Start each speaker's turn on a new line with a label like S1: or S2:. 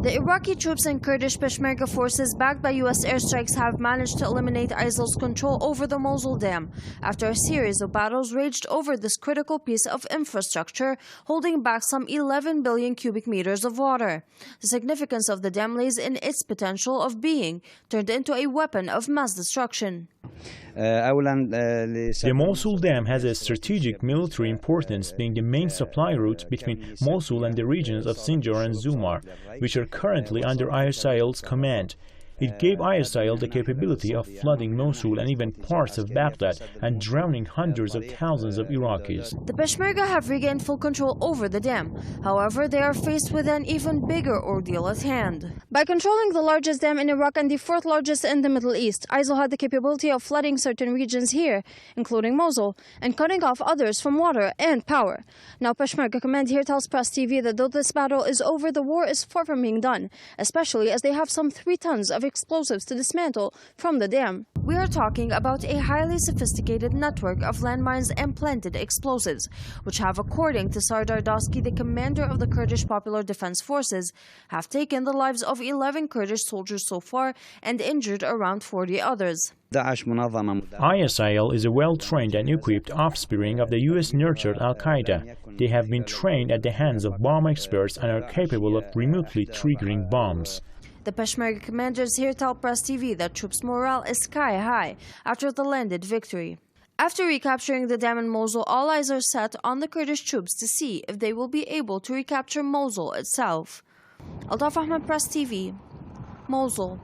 S1: The Iraqi troops and Kurdish Peshmerga forces backed by U.S. airstrikes have managed to eliminate ISIL's control over the Mosul Dam after a series of battles raged over this critical piece of infrastructure, holding back some 11 billion cubic meters of water. The significance of the dam lays in its potential of being turned into a weapon of mass destruction.
S2: The Mosul Dam has a strategic military importance, being the main supply route between Mosul and the regions of Sinjar and Zumar, which are currently under ISIL's command. It gave ISIL the capability of flooding Mosul and even parts of Baghdad and drowning hundreds of thousands of Iraqis.
S1: The Peshmerga have regained full control over the dam. However, they are faced with an even bigger ordeal at hand. By controlling the largest dam in Iraq and the fourth largest in the Middle East, ISIL had the capability of flooding certain regions here, including Mosul, and cutting off others from water and power. Now, Peshmerga command here tells Press TV that though this battle is over, the war is far from being done, especially as they have some 3 tons of explosives to dismantle from the dam. We are talking about a highly sophisticated network of landmines and planted explosives, which have, according to Serdar Dosky, the commander of the Kurdish Popular Defense Forces, have taken the lives of 11 Kurdish soldiers so far and injured around 40 others.
S2: ISIL is a well-trained and equipped offspring of the US-nurtured Al-Qaeda. They have been trained at the hands of bomb experts and are capable of remotely triggering bombs.
S1: The Peshmerga commanders here tell Press TV that troops' morale is sky high after the landed victory. After recapturing the dam in Mosul, all eyes are set on the Kurdish troops to see if they will be able to recapture Mosul itself. Altaf Ahmed, Press TV, Mosul.